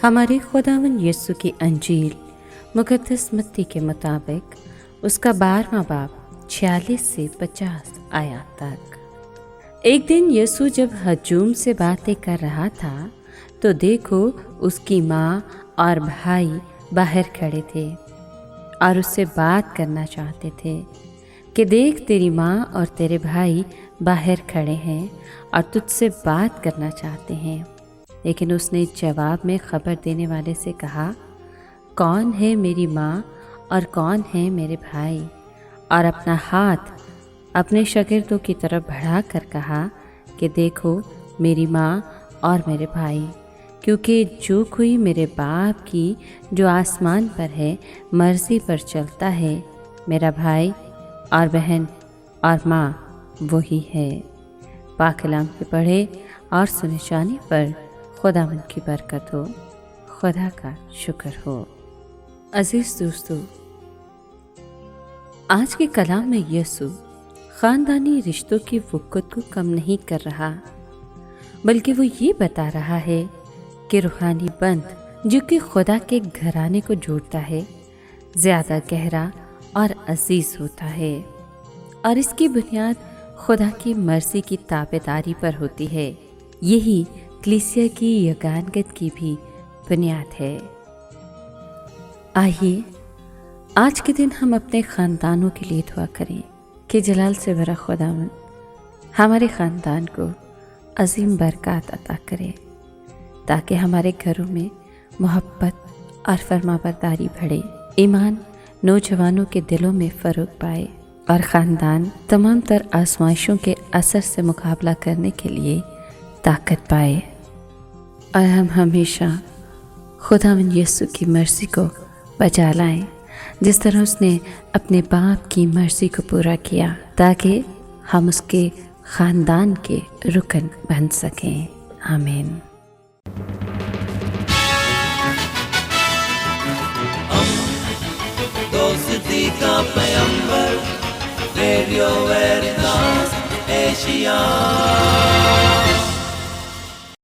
ہمارے خداوند یسوع کی انجیل مقدس متی کے مطابق اس کا 12واں باب 46 سے 50 آیات تک۔ ایک دن یسوع جب ہجوم سے باتیں کر رہا تھا تو دیکھو اس کی ماں اور بھائی باہر کھڑے تھے اور اس سے بات کرنا چاہتے تھے کہ دیکھ تیری ماں اور تیرے بھائی باہر کھڑے ہیں اور تجھ سے بات کرنا چاہتے ہیں۔ لیکن اس نے جواب میں خبر دینے والے سے کہا، کون ہے میری ماں اور کون ہے میرے بھائی؟ اور اپنا ہاتھ اپنے شاگردوں کی طرف بڑھا کر کہا کہ دیکھو میری ماں اور میرے بھائی، کیونکہ جو کوئی میرے باپ کی جو آسمان پر ہے مرضی پر چلتا ہے، میرا بھائی اور بہن اور ماں وہی ہے۔ پاک کلام کے پڑھے اور سنے جانے پر خداوند کی برکت ہو، خدا کا شکر ہو۔ عزیز دوستو، آج کے کلام میں یسوع خاندانی رشتوں کی وقت کو کم نہیں کر رہا، بلکہ وہ یہ بتا رہا ہے کہ روحانی بند جو کہ خدا کے گھرانے کو جوڑتا ہے زیادہ گہرا اور عزیز ہوتا ہے، اور اس کی بنیاد خدا کی مرضی کی تابعداری پر ہوتی ہے۔ یہی کلیسیا کی یگانگت کی بھی بنیاد ہے۔ آئیے آج کے دن ہم اپنے خاندانوں کے لیے دعا کریں کہ جلال سے بھرا خداوند ہمارے خاندان کو عظیم برکات عطا کرے، تاکہ ہمارے گھروں میں محبت اور فرمانبرداری بڑھے، ایمان نوجوانوں کے دلوں میں فروغ پائے اور خاندان تمام تر آزمائشوں کے اثر سے مقابلہ کرنے کے لیے طاقت پائے، اور ہم ہمیشہ خداوند یسوع کی مرضی کو بجا لائیں جس طرح اس نے اپنے باپ کی مرضی کو پورا کیا، تاکہ ہم اس کے خاندان کے رکن بن سکیں۔ آمین۔ دوستی کا پیمبر، ریڈیو ویریتاس ایشیا۔